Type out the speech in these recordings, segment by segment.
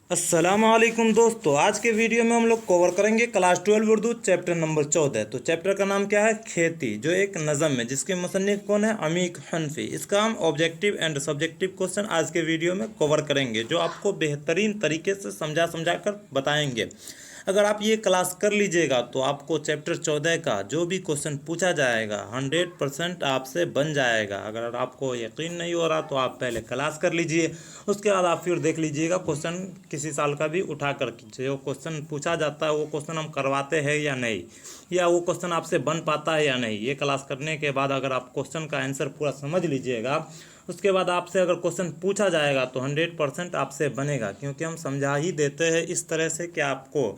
अस्सलामुअलैकुम दोस्तों, आज के वीडियो में हम लोग कवर करेंगे क्लास 12 उर्दू चैप्टर नंबर 14। तो चैप्टर का नाम क्या है? खेती, जो एक नज़म है जिसके मुसन्निफ कौन है? अमीक हनफी। इसका हम ऑब्जेक्टिव एंड सब्जेक्टिव क्वेश्चन आज के वीडियो में कवर करेंगे, जो आपको बेहतरीन तरीके से समझा समझा कर बताएंगे। अगर आप ये क्लास कर लीजिएगा तो आपको चैप्टर 14 का जो भी क्वेश्चन पूछा जाएगा 100% आपसे बन जाएगा। अगर आपको यकीन नहीं हो रहा तो आप पहले क्लास कर लीजिए, उसके बाद आप फिर देख लीजिएगा क्वेश्चन किसी साल का भी उठा कर जो क्वेश्चन पूछा जाता है वो क्वेश्चन हम करवाते हैं या नहीं, या वो क्वेश्चन आपसे बन पाता है या नहीं। ये क्लास करने के बाद अगर आप क्वेश्चन का आंसर पूरा समझ लीजिएगा, उसके बाद आपसे अगर क्वेश्चन पूछा जाएगा तो 100% आपसे बनेगा, क्योंकि हम समझा ही देते हैं इस तरह से कि आपको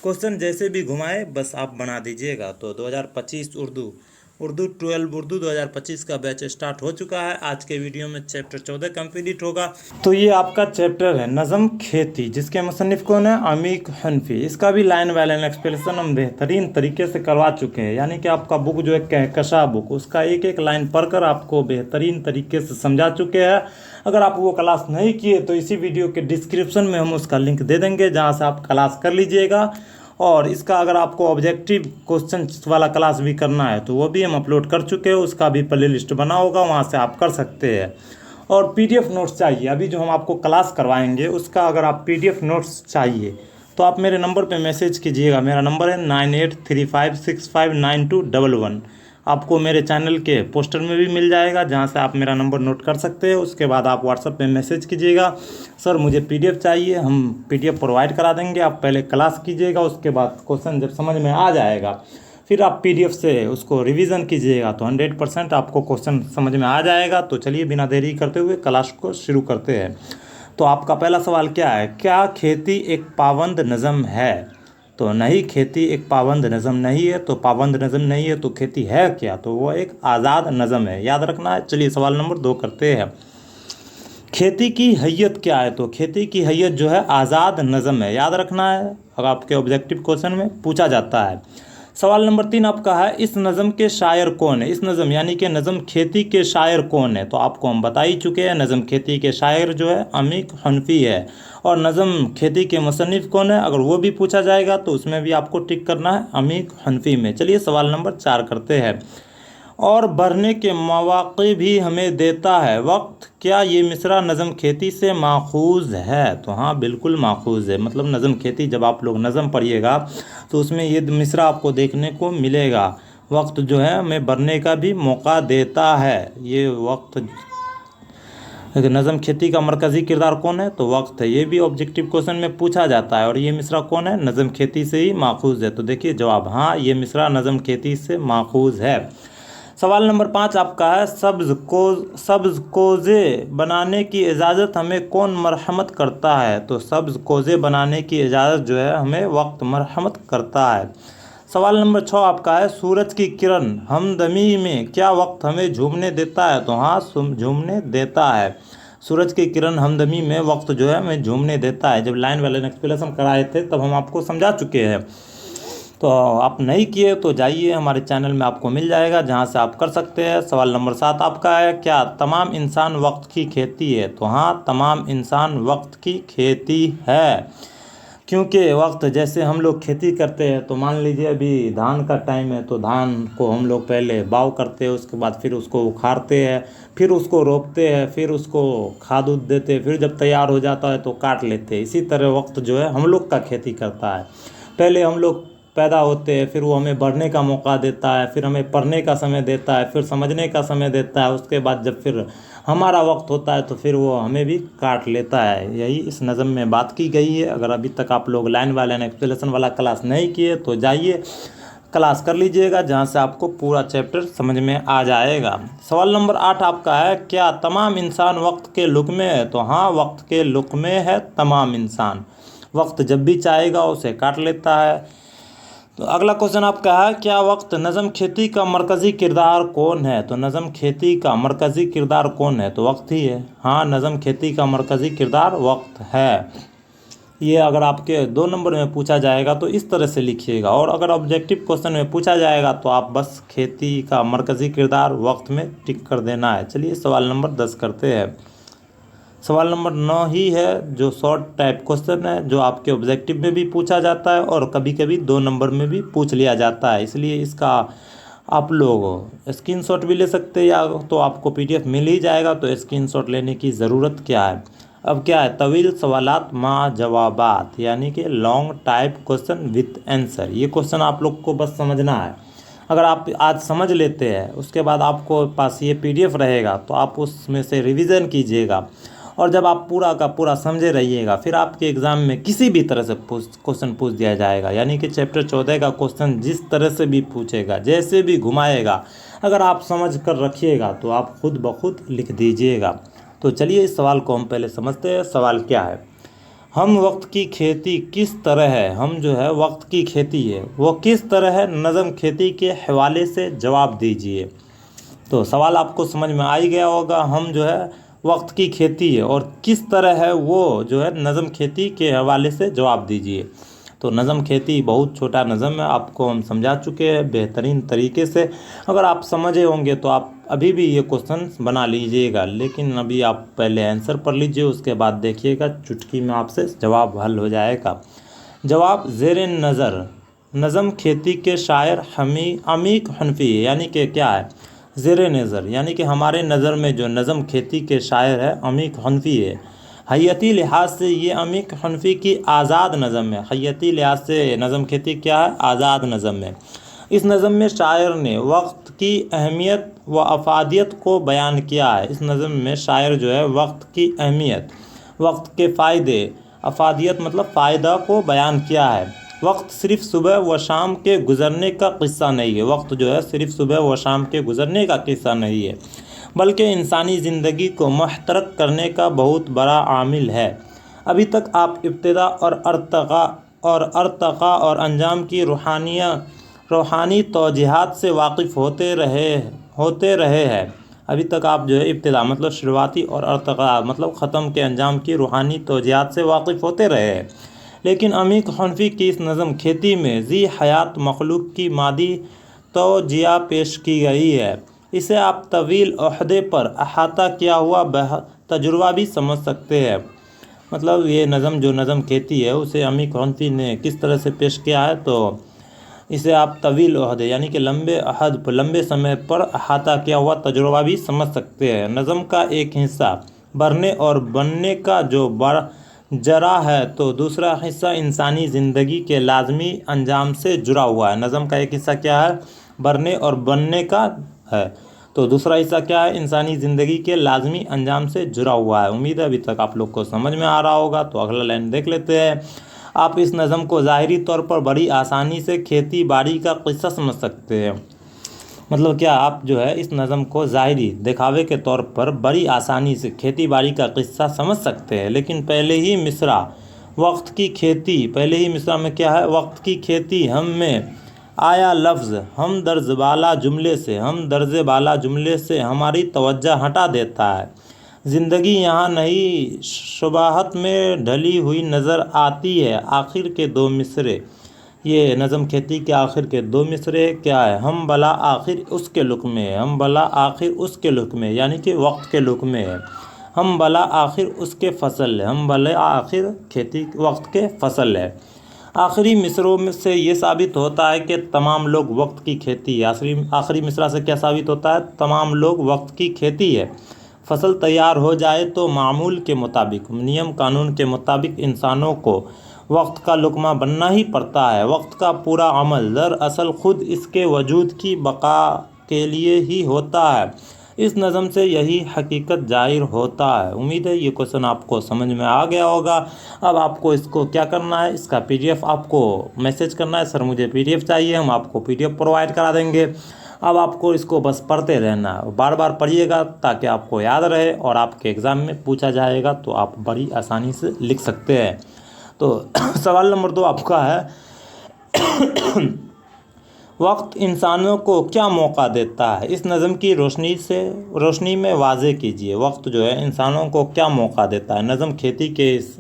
क्वेश्चन जैसे भी घुमाए बस आप बना दीजिएगा। तो 2025 उर्दू उर्दू 12 उर्दू 2025 का बैच स्टार्ट हो चुका है। आज के वीडियो में चैप्टर 14 कंप्लीट होगा। तो ये आपका चैप्टर है नज़म खेती, जिसके मुसन्निफ कौन है? अमीक हनफी। इसका भी लाइन बाय लाइन एक्सप्लेनेशन हम बेहतरीन तरीके से करवा चुके हैं, यानी कि आपका बुक जो है कहकशा बुक, उसका एक एक लाइन पढ़कर आपको बेहतरीन तरीके से समझा चुके हैं। अगर आप वो क्लास नहीं किए तो इसी वीडियो के डिस्क्रिप्शन में हम उसका लिंक दे देंगे, जहाँ से आप क्लास कर लीजिएगा। और इसका अगर आपको ऑब्जेक्टिव क्वेश्चन वाला क्लास भी करना है तो वो भी हम अपलोड कर चुके हैं, उसका भी प्ले लिस्ट बना होगा, वहाँ से आप कर सकते हैं। और पीडीएफ नोट्स चाहिए, अभी जो हम आपको क्लास करवाएंगे उसका अगर आप पीडीएफ नोट्स चाहिए तो आप मेरे नंबर पे मैसेज कीजिएगा। मेरा नंबर है 9835659211। आपको मेरे चैनल के पोस्टर में भी मिल जाएगा, जहाँ से आप मेरा नंबर नोट कर सकते हैं। उसके बाद आप व्हाट्सएप पे मैसेज कीजिएगा, सर मुझे पीडीएफ चाहिए, हम पीडीएफ प्रोवाइड करा देंगे। आप पहले क्लास कीजिएगा, उसके बाद क्वेश्चन जब समझ में आ जाएगा फिर आप पीडीएफ से उसको रिवीजन कीजिएगा, तो 100% आपको क्वेश्चन समझ में आ जाएगा। तो चलिए बिना देरी करते हुए क्लास को शुरू करते हैं। तो आपका पहला सवाल क्या है? क्या खेती एक पाबंद नज़म है? तो नहीं, खेती एक पाबंद नज़म नहीं है। तो पाबंद नज़म नहीं है तो खेती है क्या? तो वो एक आज़ाद नज़म है, याद रखना है। चलिए सवाल नंबर 2 करते हैं। खेती की हैयत क्या है? तो खेती की हैयत जो है आज़ाद नज़म है, याद रखना है, अगर आपके ऑब्जेक्टिव क्वेश्चन में पूछा जाता है। सवाल नंबर 3 आपका है, इस नज़म के शायर कौन है? इस नज़म यानी कि नज़म खेती के शायर कौन है? तो आपको हम बता ही चुके हैं, नज़म खेती के शायर जो है अमीक हनफी है। और नज़म खेती के मुसन्निफ कौन है? अगर वो भी पूछा जाएगा तो उसमें भी आपको टिक करना है अमीक हनफी में। चलिए सवाल नंबर 4 करते हैं। और बढ़ने के मौक़े भी हमें देता है वक्त, क्या ये मिसरा नज़म खेती से माखूज़ है? तो हाँ, बिल्कुल माखूज़ है। मतलब नज़म खेती जब आप लोग नज़म पढ़िएगा तो उसमें ये मिसरा आपको देखने को मिलेगा, वक्त जो है हमें बढ़ने का भी मौका देता है। ये वक्त, नज़म खेती का मरकज़ी किरदार कौन है? तो वक्त है। ये भी ऑब्जेक्टिव क्वेश्चन में पूछा जाता है। और ये मिसरा कौन है? नज़म खेती से ही माखूज़ है। तो देखिए जवाब, हाँ ये मिसरा नज़म खेती से माखूज़ है। सवाल नंबर 5 आपका है, सब्ज़ कोज़े बनाने की इजाज़त हमें कौन मरहमत करता है? तो सब्ज़ कोज़े बनाने की इजाज़त जो है हमें वक्त मरहमत करता है। सवाल नंबर 6 आपका है, सूरज की किरण हमदमी में क्या वक्त हमें झूमने देता है? तो हाँ, झूमने देता है। सूरज की किरण हमदमी में वक्त जो है हमें झूमने देता है। जब लाइन वाले एक्सप्लेनेशन कराए थे तब हम आपको समझा चुके हैं। तो आप नहीं किए तो जाइए हमारे चैनल में, आपको मिल जाएगा, जहाँ से आप कर सकते हैं। सवाल नंबर 7 आपका है, क्या तमाम इंसान वक्त की खेती है? तो हाँ, तमाम इंसान वक्त की खेती है। क्योंकि वक्त, जैसे हम लोग खेती करते हैं तो मान लीजिए अभी धान का टाइम है तो धान को हम लोग पहले बाव करते हैं, उसके बाद फिर उसको उखाड़ते हैं, फिर उसको रोपते हैं, फिर उसको खाद उद देते हैं, फिर जब तैयार हो जाता है तो काट लेते हैं। इसी तरह वक्त जो है हम लोग का खेती करता है। पहले हम लोग पैदा होते हैं, फिर वो हमें बढ़ने का मौका देता है, फिर हमें पढ़ने का समय देता है, फिर समझने का समय देता है। उसके बाद जब फिर हमारा वक्त होता है तो फिर वो हमें भी काट लेता है। यही इस नज़म में बात की गई है। अगर अभी तक आप लोग लाइन बाय लाइन एक्सप्लेनेशन वाला क्लास नहीं किए तो जाइए क्लास कर लीजिएगा, जहाँ से आपको पूरा चैप्टर समझ में आ जाएगा। सवाल नंबर 8 आपका है, क्या तमाम इंसान वक्त के लुक़्मे है? तो हाँ, वक्त के लुक़्मे है तमाम इंसान। वक्त जब भी चाहेगा उसे काट लेता है। तो अगला क्वेश्चन आपका है, क्या वक्त नज़म खेती का मरकज़ी किरदार कौन है? तो नज़म खेती का मरकज़ी किरदार कौन है? तो वक्त ही है। हाँ, नज़म खेती का मरकज़ी किरदार वक्त है। ये अगर आपके 2 नंबर में पूछा जाएगा तो इस तरह से लिखिएगा, और अगर ऑब्जेक्टिव क्वेश्चन में पूछा जाएगा तो आप बस खेती का मरकज़ी किरदार वक्त में टिक कर देना है। चलिए सवाल नंबर 10 करते हैं। सवाल नंबर 9 ही है जो शॉर्ट टाइप क्वेश्चन है, जो आपके ऑब्जेक्टिव में भी पूछा जाता है और कभी कभी 2 नंबर में भी पूछ लिया जाता है, इसलिए इसका आप लोग स्क्रीनशॉट भी ले सकते हैं, या तो आपको पीडीएफ मिल ही जाएगा, तो स्क्रीनशॉट लेने की ज़रूरत क्या है। अब क्या है, तवील सवालात मा जवाबात, यानी कि long type question with answer. ये क्वेश्चन आप लोग को बस समझना है। अगर आप आज समझ लेते हैं, उसके बाद आपको पास ये पीडीएफ रहेगा, तो आप उसमें से रिवीजन कीजिएगा, और जब आप पूरा का पूरा समझे रहिएगा, फिर आपके एग्ज़ाम में किसी भी तरह से क्वेश्चन पूछ दिया जाएगा, यानी कि चैप्टर 14 का क्वेश्चन जिस तरह से भी पूछेगा, जैसे भी घुमाएगा, अगर आप समझ कर रखिएगा तो आप खुद ब खुद लिख दीजिएगा। तो चलिए इस सवाल को हम पहले समझते हैं। सवाल क्या है, हम वक्त की खेती किस तरह है, हम जो है वक्त की खेती है वो किस तरह है, नज़म खेती के हवाले से जवाब दीजिए। तो सवाल आपको समझ में आ ही गया होगा, हम जो है वक्त की खेती है और किस तरह है वो जो है नज़म खेती के हवाले से जवाब दीजिए। तो नज़म खेती बहुत छोटा नज़म है, आपको हम समझा चुके हैं बेहतरीन तरीके से। अगर आप समझे होंगे तो आप अभी भी ये क्वेश्चन बना लीजिएगा, लेकिन अभी आप पहले आंसर पढ़ लीजिए, उसके बाद देखिएगा चुटकी में आपसे जवाब हल हो जाएगा। जवाब ज़ेर नज़र नज़म खेती के शायर अमीक हनफी, यानी कि क्या है, ज़ेर नज़र यानी कि हमारे नज़र में जो नज़म खेती के शायर है अमीक हनफी है। हैती लिहाज से ये अमीक हनफी की आज़ाद नज़म है। हैती लिहाज से नज़म खेती क्या है, आज़ाद नज़म है। इस नज़म में शायर ने वक्त की अहमियत व अफादियत को बयान किया है। इस नज़म में शायर जो है वक्त की अहमियत, वक्त के फ़ायदे, अफादियत मतलब फ़ायदा को बयान किया है। वक्त सिर्फ सुबह व शाम के गुज़रने का किस्सा नहीं है, वक्त जो है सिर्फ सुबह व शाम के गुज़रने का किस्सा नहीं है, बल्कि इंसानी ज़िंदगी को मुहतरक करने का बहुत बड़ा आमिल है। अभी तक आप इब्तिदा और अर्तक़ा और अंजाम की रूहानी तौजीहात से वाकिफ़ होते रहे हैं। अभी तक आप जो है इब्तिदा मतलब शुरुआती और अर्तक़ा मतलब ख़त्म के अंजाम की रूहानी तौजीहात से वाकिफ़ होते रहे हैं, लेकिन अमीक हनफी की इस नज़म खेती में ज़ी हयात मखलूक की मादी तौजिया पेश की गई है। इसे आप तवील ओहदे पर अहाता किया हुआ तजुर्बा भी समझ सकते हैं। मतलब ये नज़म जो नज़म खेती है उसे अमीक हनफी ने किस तरह से पेश किया है, तो इसे आप तवील ओहदे यानी कि लंबे समय पर अहाता किया हुआ तजुर्बा भी समझ सकते हैं। नज़म का एक हिस्सा बढ़ने और बनने का जो जरा है, तो दूसरा हिस्सा इंसानी ज़िंदगी के लाजमी अंजाम से जुड़ा हुआ है। नज़म का एक हिस्सा क्या है, बढ़ने और बनने का है, तो दूसरा हिस्सा क्या है, इंसानी ज़िंदगी के लाजमी अंजाम से जुड़ा हुआ है। उम्मीद है अभी तक आप लोग को समझ में आ रहा होगा। तो अगला लाइन देख लेते हैं। आप इस नज़म को ज़ाहिरी तौर पर बड़ी आसानी से खेती बाड़ी का किस्सा समझ सकते हैं। मतलब क्या, आप जो है इस नज़म को ज़ाहिरी दिखावे के तौर पर बड़ी आसानी से खेती बाड़ी का किस्सा समझ सकते हैं, लेकिन पहले ही मिसरा में क्या है, वक्त की खेती हम में आया लफ्ज़ हम दर्ज बाला जुमले से हमारी तवज्जो हटा देता है। ज़िंदगी यहाँ नई शुबाहत में ढली हुई नज़र आती है। आखिर के 2 मिसरे, ये नज़म खेती के आखिर के 2 मिसरे क्या है, हम भला आखिर उसके लुक में है, हम भला आखिर उसके लुक में यानी कि वक्त के लुक में है, हम भला आखिर उसके फसल है, हम भले आखिर खेती वक्त के फसल है। आखिरी मिसरों में से ये साबित होता है कि तमाम लोग वक्त की खेती है। आखिरी मिसरा से क्या साबित होता है, तमाम लोग वक्त की खेती है। फसल तैयार हो जाए तो मामूल के मुताबिक, नियम कानून के मुताबिक इंसानों को वक्त का लुकमा बनना ही पड़ता है। वक्त का पूरा अमल दरअसल खुद इसके वजूद की बका के लिए ही होता है। इस नज़म से यही हकीकत जाहिर होता है। उम्मीद है ये क्वेश्चन आपको समझ में आ गया होगा। अब आपको इसको क्या करना है, इसका पीडीएफ आपको मैसेज करना है, सर मुझे पीडीएफ चाहिए, हम आपको पीडीएफ प्रोवाइड करा देंगे। अब आपको इसको बस पढ़ते रहना है, बार बार पढ़िएगा ताकि आपको याद रहे और आपके एग्ज़ाम में पूछा जाएगा तो आप बड़ी आसानी से लिख सकते हैं। तो सवाल नंबर 2 आपका है, वक्त इंसानों को क्या मौका देता है, इस नज़म की रोशनी में वाज़े कीजिए। वक्त जो है इंसानों को क्या मौका देता है, नज़म खेती के इस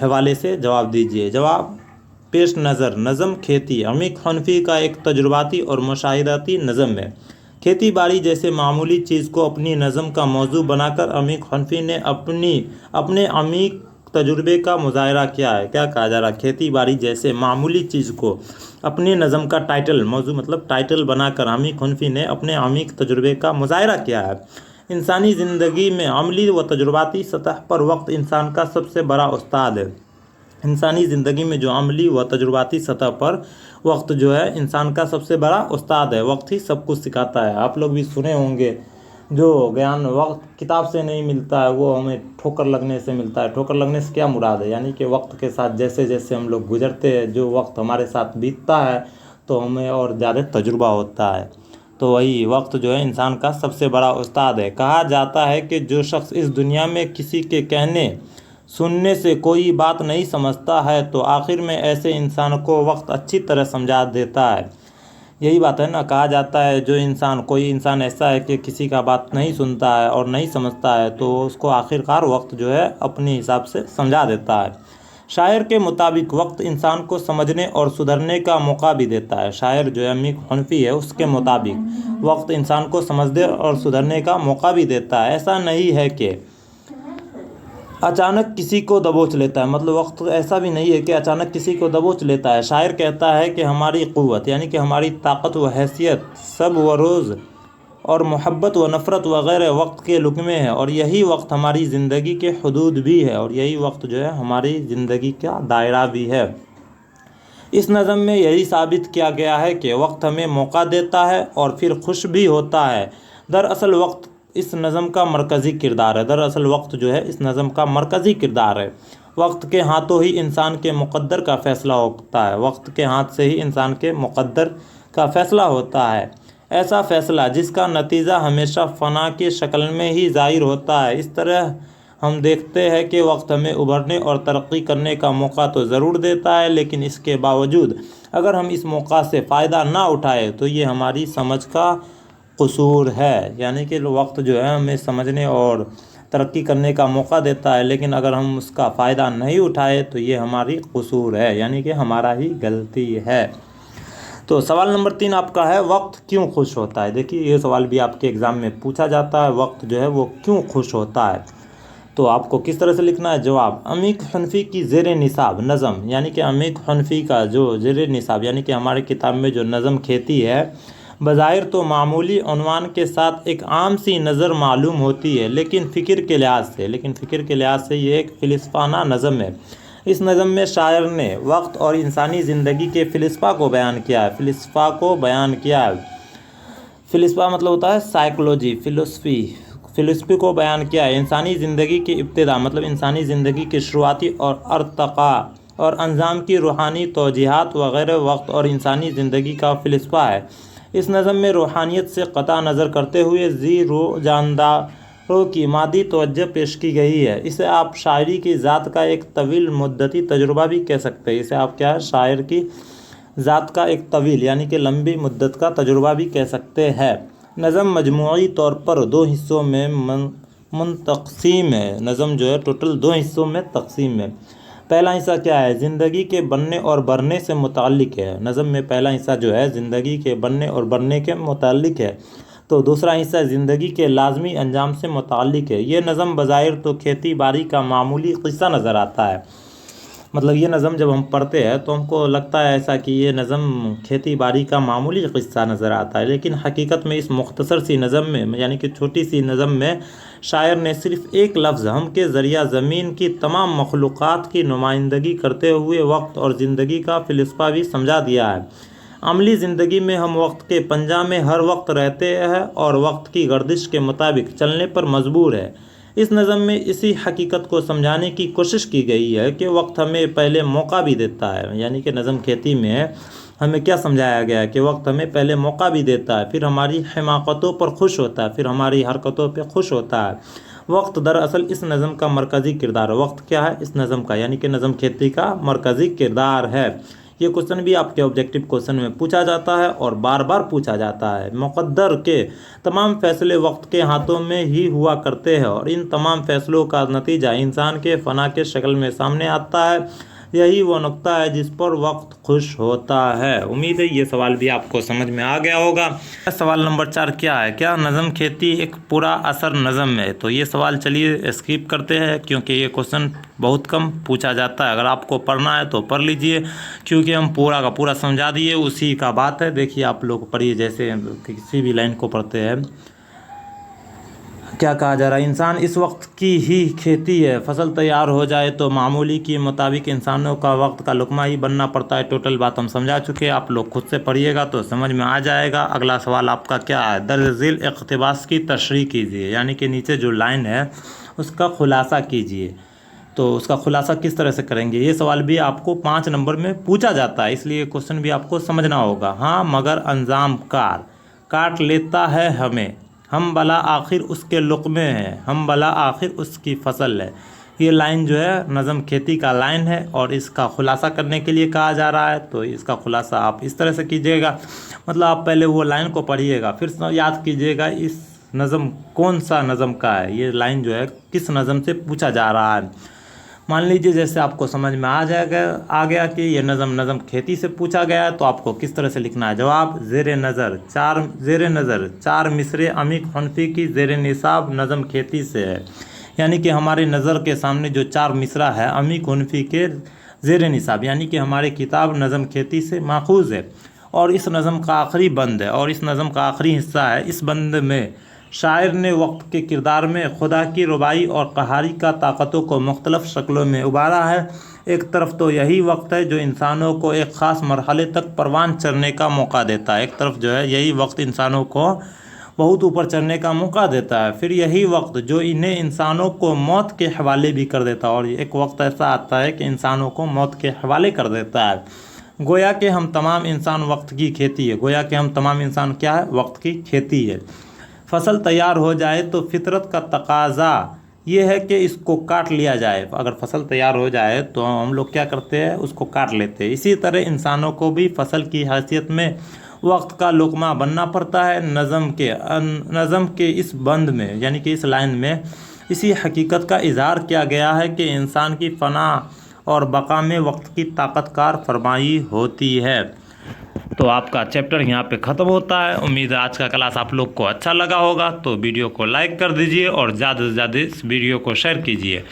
हवाले से जवाब दीजिए। जवाब, पेश नज़र नज़म खेती अमीक हनफी का एक तजुर्बाती और मुशाहिदाती नज़म है। खेती बाड़ी जैसे मामूली चीज़ को अपनी नज़म का मौजू बनाकर अमीर हनफी ने अपने अमीर तजुर्बे का मुजाहरा किया है। क्या कहा जा रहा है? खेती बाड़ी जैसे मामूली चीज़ को अपनी नज़म का टाइटल, मौजू मतलब टाइटल बनाकर अमीर हनफी ने अपने अमीर तजुर्बे का मुजाहरा किया है। इंसानी ज़िंदगी में अमली व तजुर्बाती सतह पर वक्त इंसान का सबसे बड़ा उस्ताद है। इंसानी ज़िंदगी में जो अमली व तजुर्बाती सतह पर वक्त जो है इंसान का सबसे बड़ा उस्ताद है। वक्त ही सब कुछ सिखाता है। आप लोग भी सुने होंगे, जो ज्ञान वक्त किताब से नहीं मिलता है वो हमें ठोकर लगने से मिलता है। ठोकर लगने से क्या मुराद है? यानी कि वक्त के साथ जैसे जैसे हम लोग गुजरते हैं, जो वक्त हमारे साथ बीतता है तो हमें और ज़्यादा तजुर्बा होता है। तो वही वक्त जो है इंसान का सबसे बड़ा उस्ताद है। कहा जाता है कि जो शख्स इस दुनिया में किसी के कहने सुनने से कोई बात नहीं समझता है तो आखिर में ऐसे इंसान को वक्त अच्छी तरह समझा देता है। यही बात है ना। कहा जाता है कोई इंसान ऐसा है कि किसी का बात नहीं सुनता है और नहीं समझता है तो उसको आखिरकार वक्त जो है अपने हिसाब से समझा देता है। शायर के मुताबिक वक्त इंसान को समझने और सुधरने का मौका भी देता है। शायर जो है अमीर हनफी है, उसके मुताबिक वक्त इंसान को समझने और सुधरने का मौका भी देता है। ऐसा नहीं है कि अचानक किसी को दबोच लेता है, मतलब वक्त ऐसा भी नहीं है कि अचानक किसी को दबोच लेता है। शायर कहता है कि हमारी क़ुव्वत यानी कि हमारी ताकत व हैसियत, सब व रोज़ और मोहब्बत व नफ़रत वगैरह वक्त के लुक़मे है और यही वक्त हमारी ज़िंदगी के हदूद भी है और यही वक्त जो है हमारी ज़िंदगी का दायरा भी है। इस नज़म में यही साबित किया गया है कि वक्त हमें मौका देता है और फिर खुश भी होता है। दरअसल वक्त इस नज़म का मरकज़ी किरदार है। दरअसल वक्त जो है इस नज़म का मरकज़ी किरदार है। वक्त के हाथों ही इंसान के मुक़द्दर का फ़ैसला होता है। वक्त के हाथ से ही इंसान के मुक़द्दर का फ़ैसला होता है। ऐसा फ़ैसला जिसका नतीजा हमेशा फ़ना की शक्ल में ही ज़ाहिर होता है। इस तरह हम देखते हैं कि वक्त हमें उभरने और तरक्की करने का मौका तो ज़रूर देता है, लेकिन इसके बावजूद अगर हम इस मौका से फ़ायदा ना उठाए तो ये हमारी समझ का कसूर है। यानी कि वक्त जो है हमें समझने और तरक्की करने का मौका देता है, लेकिन अगर हम उसका फ़ायदा नहीं उठाए तो ये हमारी कसूर है, यानी कि हमारा ही गलती है। तो सवाल नंबर 3 आपका है, वक्त क्यों खुश होता है? देखिए ये सवाल भी आपके एग्ज़ाम में पूछा जाता है, वक्त जो है वो क्यों खुश होता है। तो आपको किस तरह से लिखना है? जवाब, अमीर हनफी की ज़ेर निसाब नज़म, यानी कि अमीर हनफी का जो ज़ेर निसाब यानी कि हमारे किताब में जो नज़म खेती है, बज़ाहिर तो मामूली उन्वान के साथ एक आम सी नज़र मालूम होती है, लेकिन फ़िक्र के लिहाज से ये एक फ़िलसफ़ाना नज़म है। इस नज़म में शायर ने वक्त और इंसानी ज़िंदगी के फ़िलसफ़ा को बयान किया है। फ़िलसफ़ा मतलब होता है साइकोलॉजी, फ़िलसफ़ी को बयान किया है। इंसानी ज़िंदगी की इब्तिदा मतलब इंसानी ज़िंदगी की शुरुआती और अर्तक़ा और अंजाम की रूहानी तौजीहात वगैरह वक्त और इंसानी ज़िंदगी का फ़िलसफ़ा है। इस नज़म में रूहानियत से क़ता नज़र करते हुए ज़ी जानदारों की मादी तवज्जो पेश की गई है। इसे आप शायरी की ज़ात का एक तवील मुद्दती तजुर्बा भी कह सकते हैं। इसे आप क्या है, शायर की ज़ात का एक तवील यानी कि लंबी मुद्दत का तजुर्बा भी कह सकते हैं। नज़म मजमूई तौर पर 2 हिस्सों में मुंतक़सीम है। नज़म जो है टोटल 2 हिस्सों में तकसीम है। पहला हिस्सा क्या है? ज़िंदगी के बनने और बढ़ने से मुताल्लिक़ है। नज़म में पहला हिस्सा जो है ज़िंदगी के बनने और बढ़ने के मुताल्लिक़ है, तो दूसरा हिस्सा ज़िंदगी के लाजमी अंजाम से मुताल्लिक़ है। ये नज़म बज़ाहिर तो खेती बाड़ी का मामूली क़िस्सा नज़र आता है। मतलब ये नज़म जब हम पढ़ते हैं तो हमको लगता है ऐसा कि ये नज़म खेती बाड़ी का मामूली क़िस्सा नज़र आता है, लेकिन हकीकत में इस मुख्तसर सी नज़म में यानी कि छोटी सी नज़म में शायर ने सिर्फ़ एक लफ्ज़ हम के ज़रिया ज़मीन की तमाम मखलूक़ात की नुमाइंदगी करते हुए वक्त और ज़िंदगी का फ़िलसफ़ा भी समझा दिया है। अमली ज़िंदगी में हम वक्त के पंजा में हर वक्त रहते हैं और वक्त की गर्दिश के मुताबिक चलने पर मजबूर है। इस नज़म में इसी हकीकत को समझाने की कोशिश की गई है कि वक्त हमें पहले मौका भी देता है। यानी कि नज़म खेती में हमें क्या समझाया गया है कि वक्त हमें पहले मौका भी देता है, फिर हमारी हिमाकतों पर खुश होता है, फिर हमारी हरकतों पर खुश होता है। वक्त दरअसल इस नज़म का मरकज़ी किरदार है। वक्त क्या है? इस नज़म का यानी कि नज़म खेती का मरकज़ी किरदार है। ये क्वेश्चन भी आपके ऑब्जेक्टिव क्वेश्चन में पूछा जाता है और बार बार पूछा जाता है। मुक़द्दर के तमाम फ़ैसले वक्त के हाथों में ही हुआ करते हैं और इन तमाम फ़ैसलों का नतीजा इंसान के फ़ना के शक्ल में सामने आता है। यही वो नुक्ता है जिस पर वक्त खुश होता है। उम्मीद है ये सवाल भी आपको समझ में आ गया होगा। सवाल नंबर 4 क्या है, क्या नज़म खेती एक पूरा असर नज़म है? तो ये सवाल चलिए स्किप करते हैं, क्योंकि ये क्वेश्चन बहुत कम पूछा जाता है। अगर आपको पढ़ना है तो पढ़ लीजिए, क्योंकि हम पूरा का पूरा समझा दिए, उसी का बात है। देखिए आप लोग पढ़िए, जैसे किसी भी लाइन को पढ़ते हैं। क्या कहा जा रहा है, इंसान इस वक्त की ही खेती है, फसल तैयार हो जाए तो मामूली के मुताबिक इंसानों का वक्त का लुकमा ही बनना पड़ता है। टोटल बात हम समझा चुके हैं, आप लोग खुद से पढ़िएगा तो समझ में आ जाएगा। अगला सवाल आपका क्या है, दरअसल इक़्तिबास की तशरीह कीजिए, यानी कि नीचे जो लाइन है उसका खुलासा कीजिए। तो उसका खुलासा किस तरह से करेंगे, ये सवाल भी आपको 5 नंबर में पूछा जाता है, इसलिए क्वेश्चन भी आपको समझना होगा। हाँ मगर अंजाम कार काट लेता है हमें, हम भला आखिर उसके लुक़मे हैं, हम भला आखिर उसकी फसल है। ये लाइन जो है नज़म खेती का लाइन है, और इसका खुलासा करने के लिए कहा जा रहा है। तो इसका खुलासा आप इस तरह से कीजिएगा, मतलब आप पहले वो लाइन को पढ़िएगा, फिर याद कीजिएगा इस नज़म कौन सा नज़म का है, ये लाइन जो है किस नज़म से पूछा जा रहा है। मान लीजिए जैसे आपको समझ में आ गया कि ये नज़म खेती से पूछा गया है, तो आपको किस तरह से लिखना है। जवाब, ज़ेर नज़र चार मिसरे अमीक हनफी की ज़ेर निसाब नज़म खेती से है, यानी कि हमारे नज़र के सामने जो 4 मिसरा है अमीक हनफी के ज़ेर निसाब, यानी कि हमारे किताब नज़म खेती से माखूज़ है। और इस नज़म का आखिरी बंद है, और इस नज़म का आखिरी हिस्सा है। इस बंद में शायर ने वक्त के किरदार में खुदा की रुबाई और कहारी का ताकतों को मुख्तलिफ़ शक्लों में उबारा है। एक तरफ तो यही वक्त है जो इंसानों को एक ख़ास मरहले तक परवान चढ़ने का मौका देता है, एक तरफ जो है यही वक्त इंसानों को बहुत ऊपर चढ़ने का मौका देता है। फिर यही वक्त जो इन्हें इंसानों को मौत के हवाले भी कर देता है, और एक वक्त ऐसा आता है कि इंसानों को मौत के हवाले कर देता है। गोया कि हम तमाम इंसान वक्त की खेती है, गोया कि हम तमाम इंसान क्या है, वक्त की खेती है। फसल तैयार हो जाए तो फितरत का तकाजा ये है कि इसको काट लिया जाए। अगर फसल तैयार हो जाए तो हम लोग क्या करते हैं, उसको काट लेते हैं। इसी तरह इंसानों को भी फसल की हैसियत में वक्त का लुकमा बनना पड़ता है। नज़म के इस बंद में, यानी कि इस लाइन में, इसी हकीकत का इजहार किया गया है कि इंसान की फना और बका में वक्त की ताकतकार फरमाई होती है। तो आपका चैप्टर यहाँ पे ख़त्म होता है। उम्मीद है आज का क्लास आप लोग को अच्छा लगा होगा, तो वीडियो को लाइक कर दीजिए और ज़्यादा से ज़्यादा इस वीडियो को शेयर कीजिए।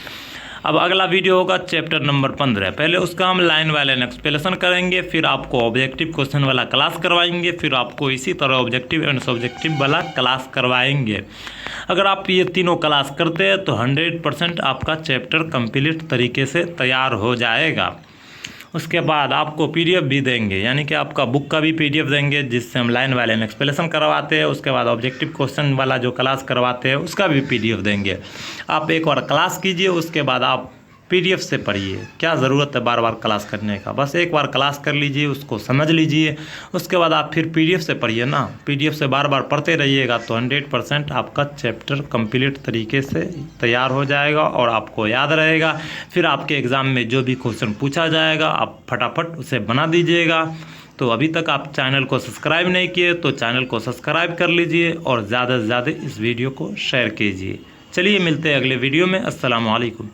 अब अगला वीडियो होगा चैप्टर नंबर 15। पहले उसका हम लाइन बाय लाइन एक्सप्लेनेशन करेंगे, फिर आपको ऑब्जेक्टिव क्वेश्चन वाला क्लास करवाएंगे, फिर आपको इसी तरह ऑब्जेक्टिव एंड सब्जेक्टिव वाला क्लास करवाएंगे। अगर आप ये तीनों क्लास करते हैं तो 100% आपका चैप्टर कंप्लीट तरीके से तैयार हो जाएगा। उसके बाद आपको पीडीएफ भी देंगे, यानी कि आपका बुक का भी पीडीएफ देंगे, जिससे हम लाइन बाय लाइन एक्सप्लेनेशन करवाते हैं। उसके बाद ऑब्जेक्टिव क्वेश्चन वाला जो क्लास करवाते हैं उसका भी पीडीएफ देंगे। आप एक बार क्लास कीजिए, उसके बाद आप पीडीएफ से पढ़िए। क्या ज़रूरत है बार बार क्लास करने का, बस एक बार क्लास कर लीजिए, उसको समझ लीजिए, उसके बाद आप फिर पीडीएफ से पढ़िए ना। पीडीएफ से बार बार पढ़ते रहिएगा तो 100% आपका चैप्टर कंप्लीट तरीके से तैयार हो जाएगा और आपको याद रहेगा। फिर आपके एग्ज़ाम में जो भी क्वेश्चन पूछा जाएगा आप फटाफट उसे बना दीजिएगा। तो अभी तक आप चैनल को सब्सक्राइब नहीं किए तो चैनल को सब्सक्राइब कर लीजिए और ज़्यादा से ज़्यादा इस वीडियो को शेयर कीजिए। चलिए मिलते हैं अगले वीडियो में। अस्सलाम वालेकुम।